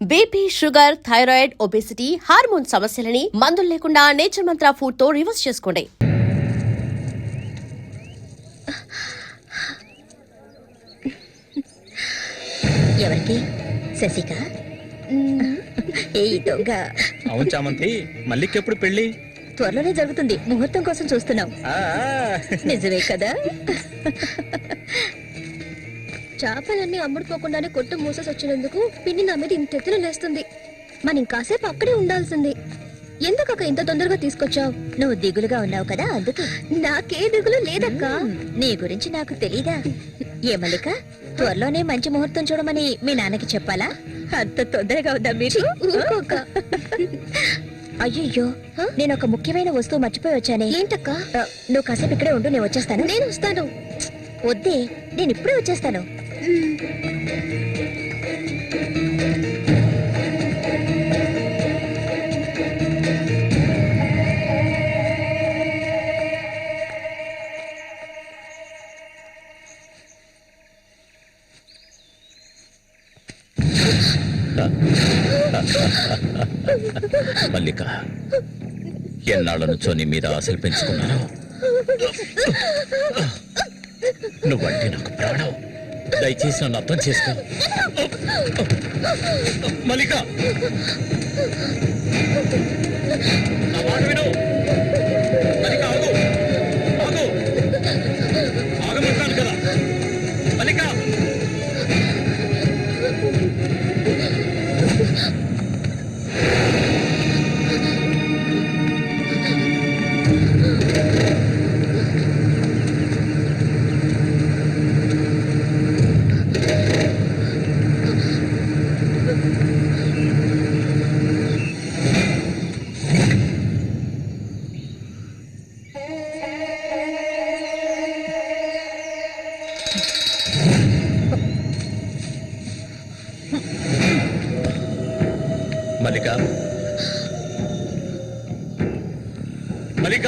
BP, sugar, thyroid, obesity, hormone సమస్యలని మందులు లేకుండా నేచర్ మంత్ర ఫుడ్ తో రివర్స్ చేసుకోండి. ఎవరికి? శశిక? ఏ దొంగ. అవును చామంతి, మల్లికెప్పుడు పెళ్లి? త్వరలోనే జరుగుతుంది. ముహూర్తం కోసం చూస్తున్నాం. నిజమే కదా? చేపలన్నీ అమ్ముడుపోకుండానే కొట్టు మూసేసి వచ్చినందుకు పిన్ని నా మీద ఇంత ఎత్తున లేస్తుంది. మనం ఇంకాసేపు అక్కడే ఉండాల్సింది. ఎందుకక్క ఇంత తొందరగా తీసుకొచ్చావు? నువ్వు దిగులుగా ఉన్నావు కదా, అందుకే. నాకే దిగులు లేదక్కా. నీ గురించి నాకు తెలీదా? ఏ మల్లిక, త్వరలోనే మంచి ముహూర్తం చూడమని మీ నాన్నకి చెప్పాలా? అంత తొందరగా ఉందా మీరు? అయ్యయ్యో, నేను ఒక ముఖ్యమైన వస్తువు మర్చిపోయి వచ్చానే. ఏంటక్క? నువ్వు కాసేపు ఇక్కడే ఉండు, నేను వచ్చేస్తాను. నేను వస్తాను. వద్దే, నేను ఇప్పుడే వచ్చేస్తాను. మల్లిక, ఎన్నాళ్ళ నుంచో నీ మీద ఆశలు పెంచుకున్నాను. నువ్వంటే నాకు ప్రాణం. దయచేసి నన్ను అర్థం చేసుకో. మల్లిక, నా మాట విను. మల్లిక, ఆగు ఆగు ఆగమంటాను కదా. మల్లిక, మల్లిక, మల్లిక,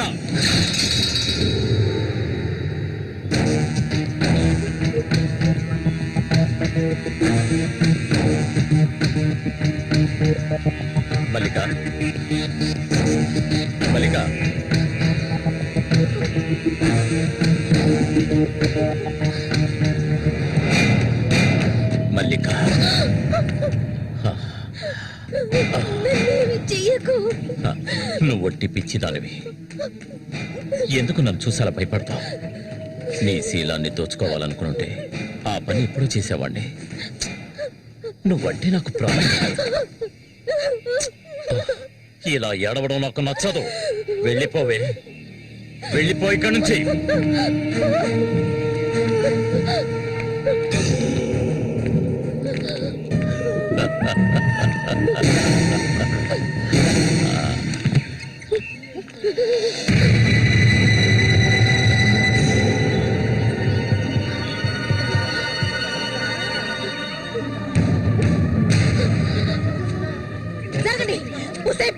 మల్లిక, మల్లిక, మల్లిక, నువ్వు ఒట్టి పిచ్చిదానివి. ఎందుకు నన్ను చూసేలా భయపడతావు? నీ శీలాన్ని దోచుకోవాలనుకుంటే ఆ పని ఎప్పుడూ చేసేవాడిని. నువ్వంటే నాకు ప్రాణం. ఇలా ఏడవడం నాకు నచ్చదు. వెళ్ళిపోవే, వెళ్ళిపో ఇక్కడి నుంచి.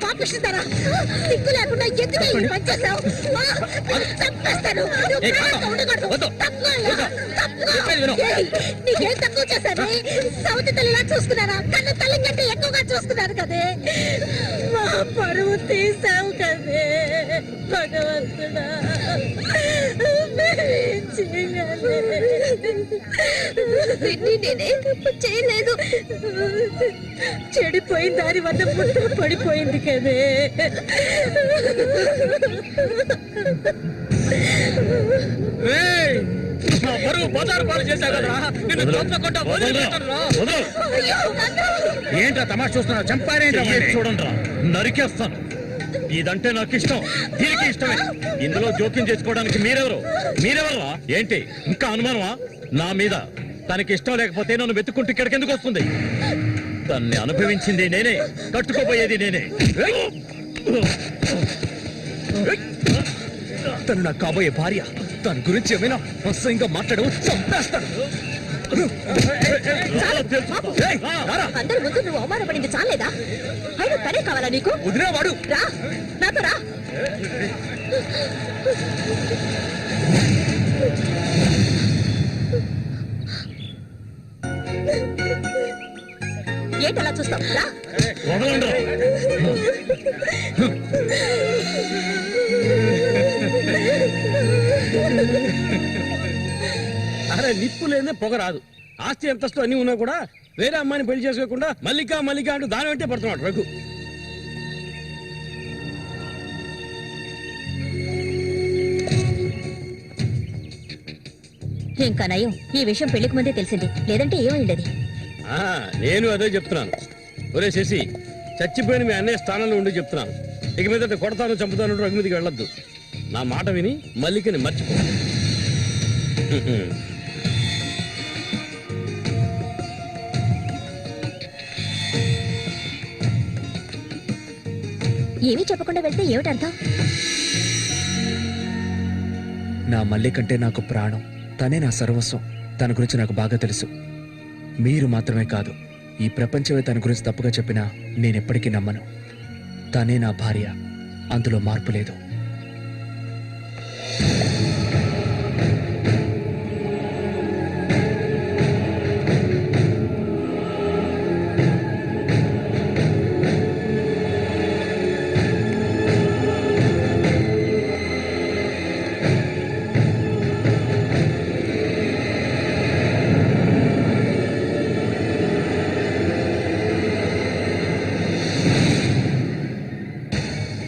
పాపిస్తారా? దిక్కు లేకుండా ఎందుకు పనిచేస్తావు? చంపేస్తాను. నీకేం తక్కువ చేశాను? సౌతి తల్లిలా చూసుకున్నారా? కన్ను తల్లి కంటే ఎక్కువగా చూసుకున్నారు కదే. మా పరువు తీసావు కదే భగవంతుడా. నేనే తప్పు చేయలేదు. చెడిపోయిన దాని వల్ల పుట్టు పడిపోయింది కదే. ఏంట్రా తమాషా చూస్తున్నా? చంపారేంటి? చూడండి రా, నరికేస్తాను. ఇదంటే నాకు ఇష్టం, దీనికి ఇష్టమే. ఇందులో జోక్యం చేసుకోవడానికి మీరెవరా? ఏంటి ఇంకా అనుమానమా నా మీద? తనకి ఇష్టం లేకపోతే నన్ను వెతుక్కుంటూ ఇక్కడికి ఎందుకు వస్తుంది? తన్ని అనుభవించింది నేనే, కట్టుకోబోయేది నేనే. తను నాకు కాబోయే భార్య. దాని గురించి ఏమైనా అసహ్యంగా మాట్లాడవు, చంపేస్తాను. అందరి ముందు నువ్వు అవమానపడింది చాలేదా? అయినా తనే కావాలా నీకు? వదిలేవాడు. రా, నాతో రా. ఏంటి అలా చూస్తావు రా. వదలండి రా. అరే నిప్పు లేదే పొగ రాదు. ఆస్తి అంతస్తు అన్ని ఉన్నా కూడా వేరే అమ్మాయిని పెళ్లి చేసుకోకుండా మల్లిక మల్లిక అంటూ దాని వెంటే పడుతున్నాడు రఘు. ఇంకా నయం ఈ విషయం పెళ్లికి ముందే తెలిసింది, లేదంటే ఏమైంది? ఆ, నేను అదే చెప్తున్నాను. ఒరే శశి, చచ్చిపోయిన మీ అన్నయ్య స్థానంలో ఉండి చెప్తున్నాను. ఇక మీద కొడతాను చంపుతాను రఘు మీదకి వెళ్ళొద్దు. నా మాట విని మల్లికని మర్చిపో. ఏమీ చెప్పకుండా వెళ్తే ఏమిటర్థం? నా మల్లి కంటే నాకు ప్రాణం, తనే నా సర్వస్వం. తన గురించి నాకు బాగా తెలుసు. మీరు మాత్రమే కాదు, ఈ ప్రపంచమే తన గురించి తప్పుగా చెప్పినా నేనెప్పటికీ నమ్మను. తనే నా భార్య, అందులో మార్పు లేదు.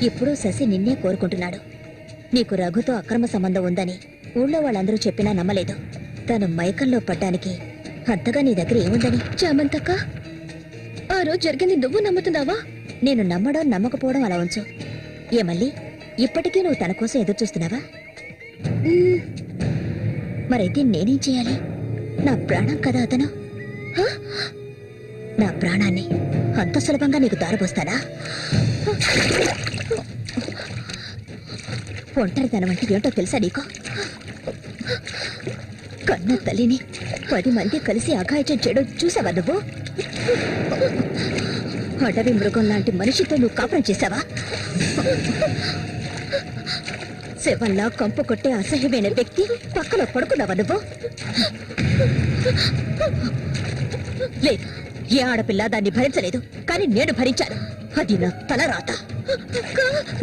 ఇప్పుడు శశి నిన్నే కోరుకుంటున్నాడు. నీకు రఘుతో అక్రమ సంబంధం ఉందని ఊళ్ళో వాళ్ళందరూ చెప్పినా నమ్మలేదు. తను మైకంలో పడ్డానికి అంతగా నీ దగ్గర ఏముందని? చామంతక్క, ఆ రోజు జరిగింది నువ్వు నమ్ముతున్నావా? నేను నమ్మడం నమ్మకపోవడం అలా ఉంచు. ఏ మళ్ళీ ఇప్పటికీ నువ్వు తన కోసం ఎదురు చూస్తున్నావా? మరైతే నేనేం చేయాలి? నా ప్రాణం కదా అతను. హ? నా ప్రాణాన్ని అంత సులభంగా నీకు దారబోస్తానా? ఒంటరితనం అంటే ఏంటో తెలుసా నీకు? కన్న తల్లిని 10 మంది కలిసి అఘాయిత్యం చేయడం చూసావా నువ్వు? అడవి మృగం లాంటి మనిషితో నువ్వు కాపురం చేశావా? శవంలా కంపు కొట్టే అసహ్యమైన వ్యక్తి పక్కలో పడుకున్నావా నువ్వు? లేదు, ఏ ఆడపిల్ల దాన్ని భరించలేదు, కానీ నేను భరించాను. అది నా తలరాత.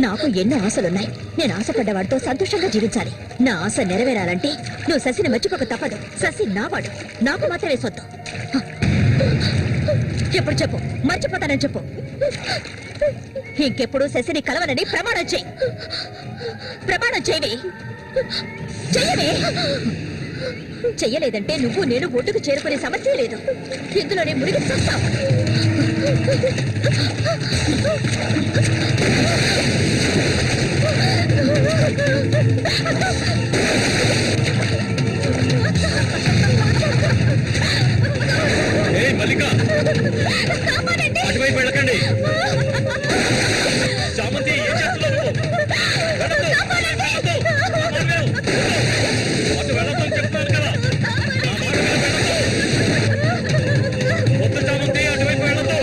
నాకు ఎన్నో ఆశలున్నాయి. నేను ఆశపడ్డవాడితో సంతోషంగా జీవించాలి. నా ఆశ నెరవేరాలంటే నువ్వు శశిని మర్చిపోక తప్పదు. శశి నావాడు, నాకు మాత్రమే సొత్తు. ఎప్పుడు చెప్పు, మర్చిపోతానని చెప్పు. ఇంకెప్పుడు శశిని కలవనని ప్రమాణం చెయ్యి. ప్రమాణం చేయవి. చెయ్యవే. చెయ్యలేదంటే నువ్వు నేను ఒడ్డుకు చేరుకునే సమస్య లేదు. ఇందులోనే మునిగి చస్తావు. ఏయ్ మల్లిక, అటువైపు వెళ్ళకండి. చామంతి, ఏం చేస్తున్నావు నువ్వు? అటు వెళ్ళొద్దని చెప్తాను కదా. నా మాట మీద వెళ్ళొద్దు. వద్దు చామంతి, అటువైపు వెళ్ళొద్దు.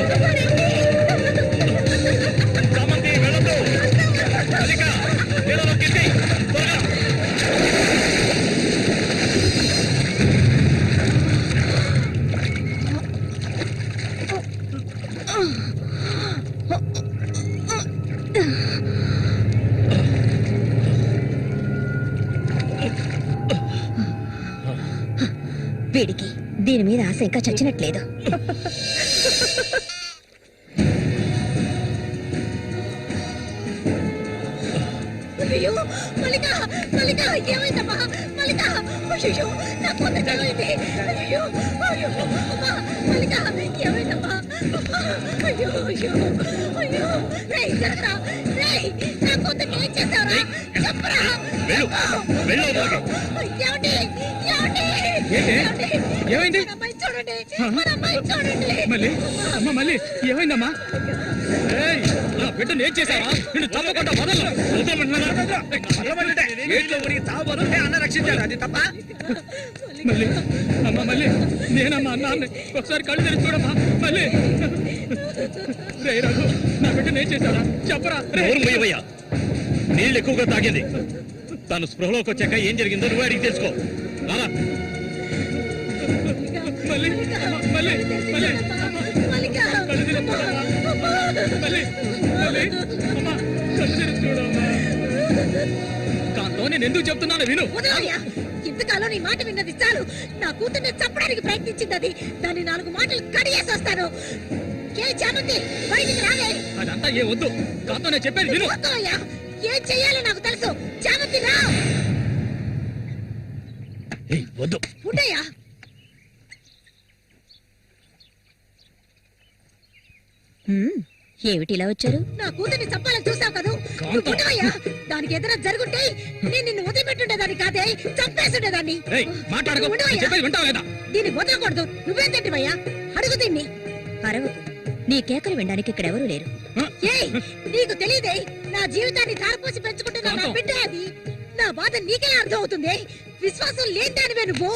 చామంతి వెళ్ళొద్దు. మల్లిక, నీళ్ళలోకి ఎక్కి, త్వరగా. వీడికి దీని మీద ఆశ ఇంకా చచ్చినట్లేదు. అయ్యో మల్లిక, మల్లిక ఏమైందమ్మా? మల్లిక, అయ్యో నా కూతురు ఏమైంది? అయ్యో అయ్యో అమ్మా, మల్లిక ఏమైందమ్మా? అయ్యో అయ్యో అయ్యో, రేయ్ జరగరా, రేయ్ నా కూతురు ఏం చేశారా? చెప్పరా. వెళ్ళు, వెళ్ళు అవతలకి. ఏమండి, ఏమండి, ఏంటి? ఏమైంది? మన అమ్మాయి చూడండి, మన అమ్మాయి చూడండి. మళ్ళీ అమ్మ, మళ్ళీ ఏమైందమ్మా? ఏయ్, నా బిడ్డను ఏం చేశావా? నిన్ను తప్పకుండా వదలను. అన్న రక్షించాడు, అది తప్ప. మళ్ళీ అమ్మ, మళ్ళీ నేనమ్మా అన్నాన్ని ఒకసారి కళ్ళు తెరిచి చూడమ్మా. మళ్ళీ రే రఘు, నా బిడ్డను ఏం చేశారా? చెప్పరా. నోరు మూయవయ్యా. నీళ్ళు ఎక్కువగా తాగింది. తను స్పృహలోకి వచ్చాక ఏం జరిగిందో నువ్వు అడిగి తెలుసుకో. రారా. మళ్ళీ మళ్ళీ మళ్ళీ మల్లిక మళ్ళీ మళ్ళీ అమ్మా కళ్ళు తెరిచి చూడమ్మా. కాంతో నేను ఎందుకు చెప్తున్నాను విను. వదలయ్యా, ఇంతకాలం నీ మాట విన్నది చాలు. నా కూతుర్ని చంపడానికి ప్రయత్నించింది అది. దాన్ని 4 మాటలు కడిగేసి వస్తాను. ఏ చామంతి బయటికి రాలే. అదంతా ఏ వద్దు. కాంతో నేను చెప్పేది విను. వదలయ్యా, ఏం చెయ్యాలో నాకు తెలుసు. చామంతి రా. ఏయ్, వద్దు. ఉండయ్యా. ఏమిటిలా వచ్చారు? నా కూతుర్ని చంపాలని చూసావు కదా. కాంతం. ఉండవయ్యా, దానికి ఏదైనా జరుగుంటే నేను నిన్ను వదిలిపెట్టుండేదాన్ని కాదే, చంపేసుండేదాన్ని. ఏయ్, మాట్లాడకు. నేను ఉండవయ్యా. చెప్పేది వింటావా లేదా? దీన్ని వదలకూడదు. నువ్వేం తింటివయ్యా? అడుగు దీన్ని. అరవకు. నీ కేకలు వినడానికి ఇక్కడెవరూ లేరు. ఏయ్, నీకు తెలియదే, నా జీవితాన్ని ధారపోసి పెంచుకుంటున్నా నా కాంతం. బిడ్డ అది. నా బాధ నీకెలా అర్థం అవుతుంది? విశ్వాసం లేదానివే నువ్వు.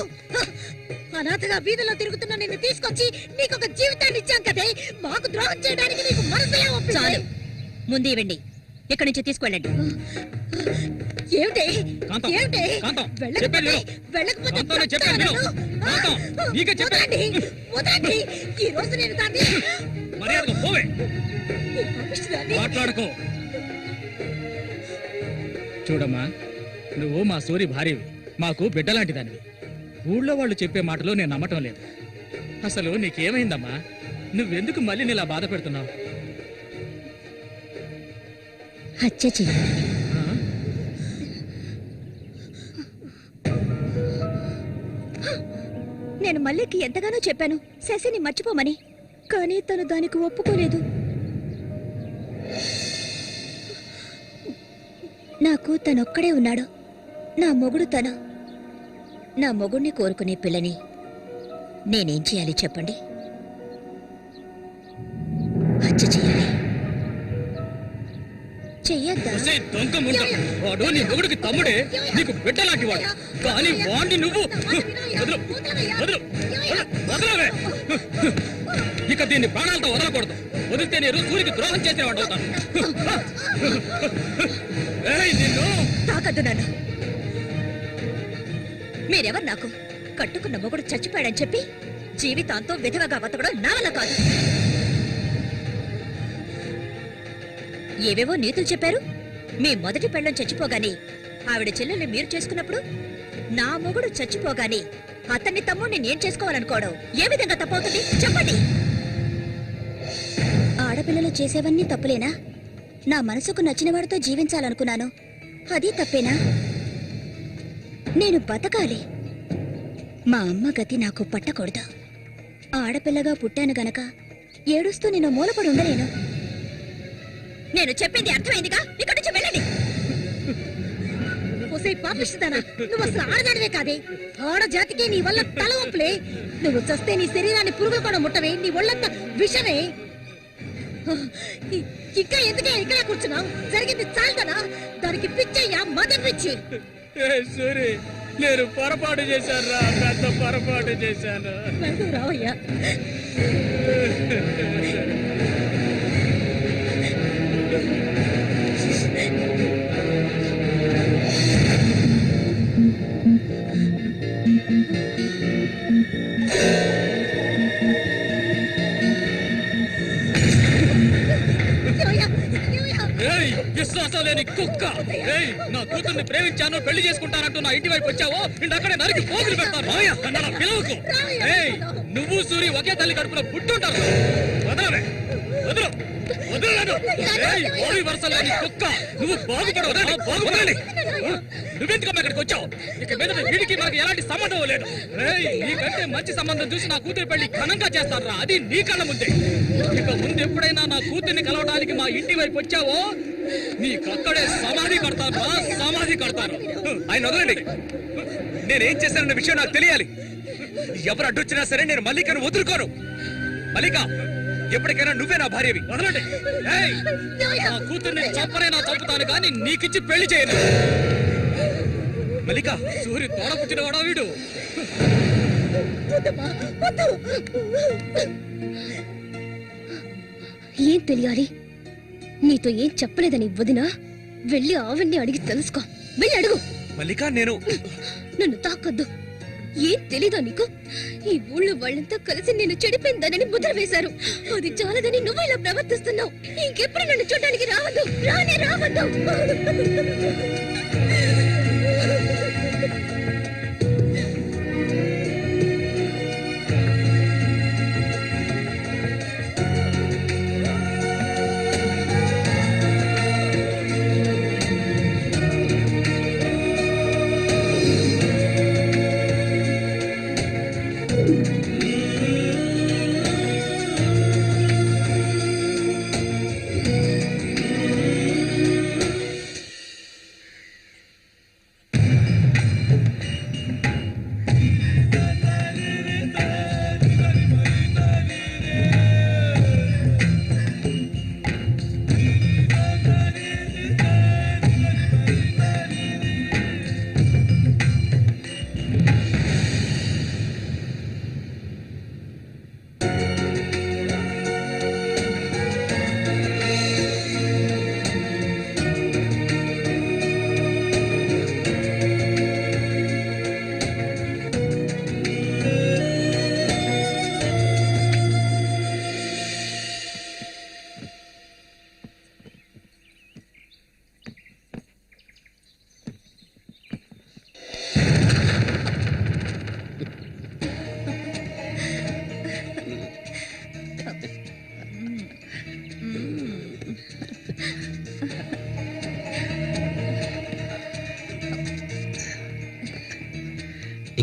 అనాథగా వీధిలో తిరుగుతున్న నిన్ను తీసుకొచ్చి నీకు ఒక జీవితాన్ని ఇచ్చాం కదే. మాకు ద్రోహం చేయడానికి నీకు మనసులా ఒప్పింది. చాలు, ముందు ఇవ్వండి. ఇక్కడి నుంచి తీసుకెళ్ళండి. ఏమిటి కాంతం, ఏమిటి? కాంతం, వెళ్ళకపోతే చెప్పేది విను. వెళ్ళకపోతే కాంతం, నేను చెప్పేది విను. చంపుతాను. కాంతం, నీకే చెప్పేది. వదలండి, వదలండి. ఈ రోజు నేను దాన్ని మర్యాదగా పోవే. ఈ పాపిష్టిదాన్ని మాట్లాడుకో. చూడమ్మా, నువ్వు మా సూరి భార్యవి, మాకు బిడ్డలాంటి దానివి. ఊళ్ళో వాళ్ళు చెప్పే మాటలు నేను నమ్మటం లేదు. అసలు నీకేమైందమ్మా? నువ్వెందుకు మళ్ళీ నీలా బాధ పెడుతున్నావు? హత్య చెయ్యి. నేను మల్లికి ఎంతగానో చెప్పాను శశిని మర్చిపోమని, కానీ తను దానికి ఒప్పుకోలేదు. నాకు తనొక్కడే ఉన్నాడు. నా మొగుడు తను. నా మొగుడిని కోరుకునే పిల్లని నేనేం చేయాలి చెప్పండి? హత్య చేయాలి. చెయ్యొద్దా? ఒసేయ్ దొంగ ముండ, వాడు నీ మొగుడికి తమ్ముడే, నీకు బిడ్డలాంటి వాడు. కానీ వాడిని నువ్వు వదలు, వదలు, వదలవే. ఇక దీన్ని ప్రాణాలతో వదలకూడదు. వదిలితే నేను సూరికి ద్రోహం చేసిన వాడు అవుతాను. ఏయ్, నిన్ను తాకద్దు నన్ను. మీరెవరు నాకు? కట్టుకున్న మొగుడు చచ్చిపోయాడని చెప్పి జీవితాంతం విధవగా బతకడం నా వల్ల కాదు. ఏవేవో నీతులు చెప్పారు. మీ మొదటి పెళ్ళం చచ్చిపోగానే ఆవిడ చెల్లెల్ని మీరు చేసుకున్నప్పుడు, నా మొగుడు చచ్చిపోగానే అతన్ని తమ్ముడిని నేను చేసుకోవాలనుకోవడం ఏ విధంగా తప్పవుతుంది చెప్పండి? ఆడపిల్లలు చేసేవన్నీ తప్పులేనా? నా మనసుకు నచ్చిన వాడితో జీవించాలనుకున్నాను, అది తప్పేనా? నేను బతకాలి. మా అమ్మ గతి నాకు పట్టకూడదు. ఆడపిల్లగా పుట్టాను గనక ఏడుస్తూ నేను మూలపడి ఉండలేను. నేను చెప్పింది అర్థమైందిగా? ఇక్కడి నుంచి వెళ్ళండి. ఒసేయ్ పాపిష్టిదానా, నువ్వు అసలు ఆడదానివే కాదే. ఆడజాతికే నీ వల్ల తల వంపులే. నువ్వు చస్తే నీ శరీరాన్ని పురుగులు కూడా ముట్టవే. నీ ఒళ్ళంతా విషమే. ఇంకా ఎందుకే ఇక్కడే కూర్చున్నావు? జరిగింది చాలుదనా? దానికి పిచ్చయ్యా, మదం పిచ్చి. సూరి, నేను పొరపాటు చేశాను రా, పెద్ద పొరపాటు చేశాను. వెళ్ళు రావయ్యా. ఏమయ్యా? ఏమయ్యా? ఏయ్, విశ్వాసం లేని కుక్క. ఏయ్, నా కూతుర్ని ప్రేమించాను, పెళ్లి చేసుకుంటానంటూ నా ఇంటి వైపు వచ్చావో అక్కడే నరికి పోగులు పెడతాను. నన్ను అలా పిలవకు. ఏయ్, నువ్వు సూరి ఒకే తల్లి కడుపులో పుట్టుంటారు. వదలవే, వదలు, వదలలేదు. ఏయ్, ఓడి వరుసలు లేని కుక్క, నువ్వు బాగుపడవు. బాగుపడాలి. నువ్వెందుకమ్మా ఇక్కడికి వచ్చావు? ఇక మీద వీడికి మనకి ఎలాంటి సంబంధం లేదు. ఏయ్, నీకంటే మంచి సంబంధం చూసి నా కూతురి పెళ్లి ఘనంగా చేస్తారా, అది నీ కళ్ళ ముందే. ఇక ముందు ఎప్పుడైనా నా కూతుర్ని కలవడానికి మా ఇంటి వైపు వచ్చావో నీకక్కడే సమాధి కడతాను, సమాధి కడతాను. ఆయన వదలండి. నేనేం చేశానన్న విషయం నాకు తెలియాలి. ఎవరు అడ్డొచ్చినా సరే నేను మల్లికను వదులుకోను. మల్లిక, ఎప్పటికైనా నువ్వే నా భార్యవి. వదలండి. ఏయ్, నా కూతుర్ని చంపనైనా చంపుతాను కానీ నీకిచ్చి పెళ్లి చేయను. మల్లిక, సూరి తోడపుచ్చిన వాడా వీడు? వద్దమ్మా, వద్దు. ఏం తెలియాలి? నీతో ఏం చెప్పలేదని వదినా? వెళ్ళి ఆవిడ్ని అడిగి తెలుసుకో. వెళ్ళి అడుగు. మల్లిక, నేను నన్ను తాకొద్దు. ఏం తెలీదా నీకు? ఈ ఊళ్ళో వాళ్ళంతా కలిసి నేను చెడిపోయిందనని ముద్ర వేశారు. అది చాలదని నువ్వు ఇలా ప్రవర్తిస్తున్నావు. ఇంకెప్పుడు నన్ను చూడడానికి రావద్దు, రానే రావద్దు.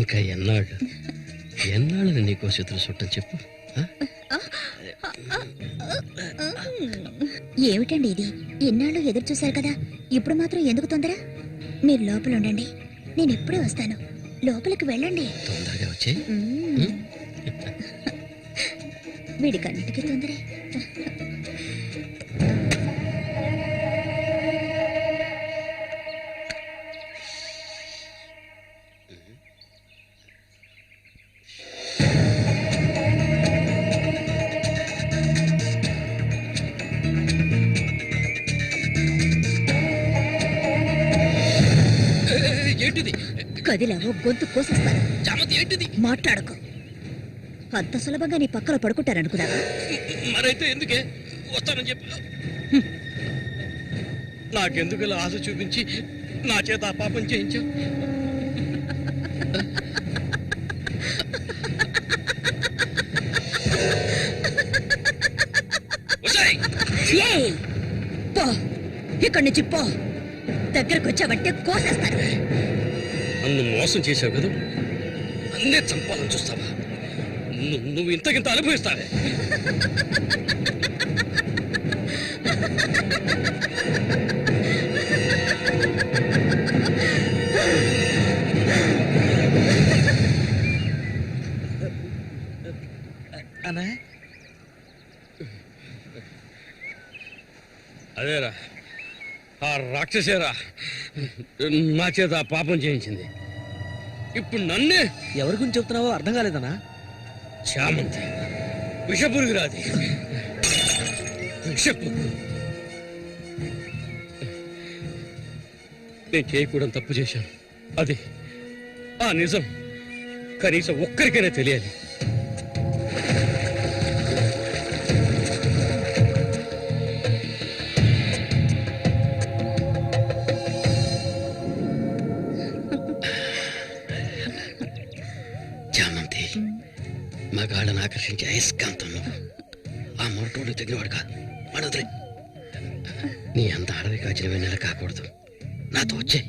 ఇంకా ఎన్నాళ్ళు నీకో చేతులు చుట్టని చెప్పు. ఏమిటండి ఇది? ఎన్నాళ్ళు ఎదురు చూశారు కదా, ఇప్పుడు మాత్రం ఎందుకు తొందర? మీరు లోపల ఉండండి, నేను ఎప్పుడే వస్తాను. లోపలికి వెళ్ళండి. తొందరగా వచ్చే. వీడికన్నిటికీ తొందరే. ఏంటిది? కదిలావో గొంతు కోసేస్తాను. చామంతి ఏంటిది? మాట్లాడకు. అంత సులభంగా నీ పక్కన పడుకుంటారనుకున్నావా? మరైతే ఎందుకే వస్తానని చెప్పి నాకెందుకు ఇలా ఆశ చూపించి నా చేత ఆ పాపం చేయించావు? ఏయ్! పో, ఇక్కడి నుంచి పో. దగ్గరకు వచ్చావంటే కోసేస్తాను. నన్ను మోసం చేసావు కదా, అన్నే చంపాలని చూస్తావా? నువ్వు ఇంతకింత అనుభవిస్తావే. అదేరా, ఆ రాక్షసేరా నా చేత ఆ పాపం చేయించింది. ఇప్పుడు నన్నే. ఎవరి గురించి చెప్తున్నావో అర్థం కాలేదనా? చామంతి విషపురుగురాది. విషపురుగు. నేను చేయకూడని తప్పు చేశాను. అది ఆ నిజం కనీసం ఒక్కరికైనా తెలియాలి. చామంతి, మగాళ్ళని ఆకర్షించే అయస్కాంతం నువ్వు. ఆ మొరటోడు తగినవాడు కాదు. వాడొదిలే. నీ అంత అడవి కాచిన వెన్నెల కాకూడదు. నాతో వచ్చే,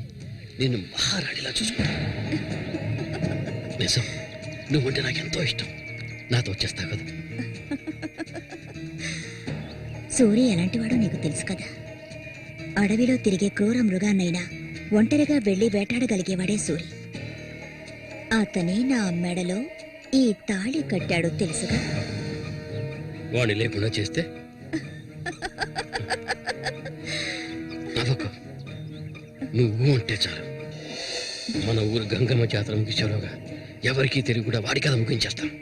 నిన్ను మహారాణిలా చూసుకుంటా. నిజం, నువ్వంటే నాకెంతో ఇష్టం. నాతో వచ్చేస్తావు కదా. సూర్య ఎలాంటివాడో నీకు తెలుసు కదా. అడవిలో తిరిగే క్రూర మృగాన్నైనా ఒంటరిగా వెళ్లి వేటాడగలిగేవాడే సూరి. అతనే నా మెడలో ఈ తాళి కట్టాడు తెలుసుగా. వాణ్ణి లేకుండా చేస్తే నవ్వకు. నువ్వు అంటే చాలు. మన ఊరు గంగమ్మ జాతర ముగించేలోగా ఎవరికీ తెలివి కూడా వాడి కథ ముగించేస్తాను.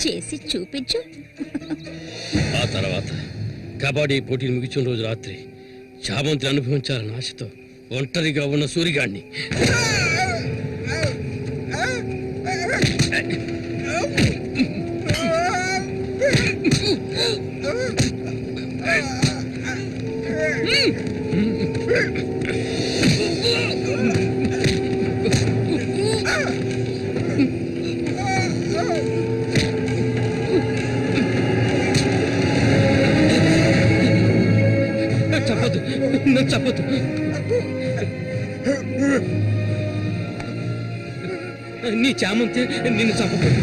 చేసి చూపించు. ఆ తర్వాత కబడ్డీ పోటీలు ముగించిన రోజు రాత్రి చామంతిని అనుభవించాలని ఆశతో ఒంటరిగా ఉన్న సూరిగాడిని చెప్పొద్దు, నన్ను చెప్పొద్దు. నీ చామంతి నిన్ను చంపకూడదు.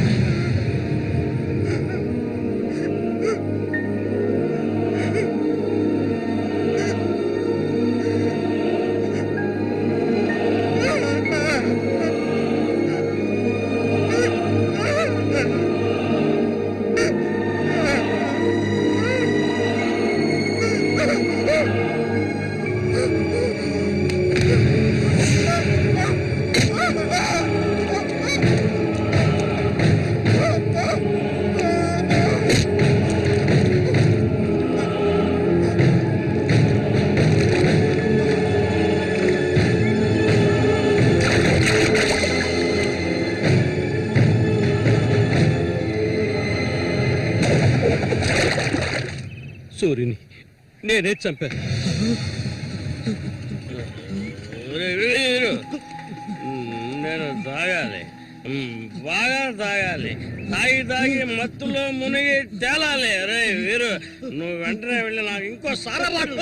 సూర్యుని నేనే చంపాను. నేను తాగాలి, బాగా తాగాలి. తాగి తాగి మత్తులో మునిగి తేలాలి. అరే వీరు, నువ్వు వెంటనే వెళ్ళి నాకు ఇంకో సారా బాటలు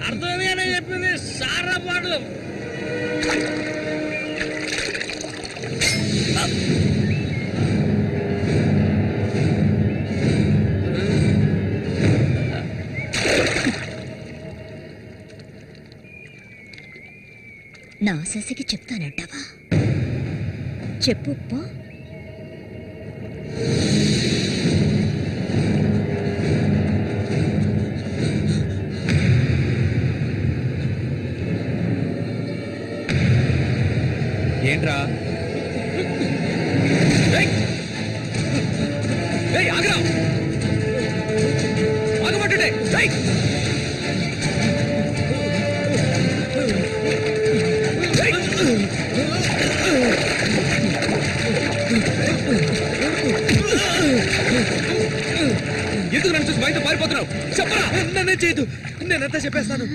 అర్థమేనే చెప్పింది. సారా బాటలు నా శశికి చెప్తానంటావా? చెప్పు పో. ఏంట్రా? ఆగరా, ఆగబట్టే. ఎందుకు నన్ను చూసి బయట పారిపోతున్నావు? చెప్పరా. నన్నే చేయదు, నేనంతా చెప్పేస్తాను.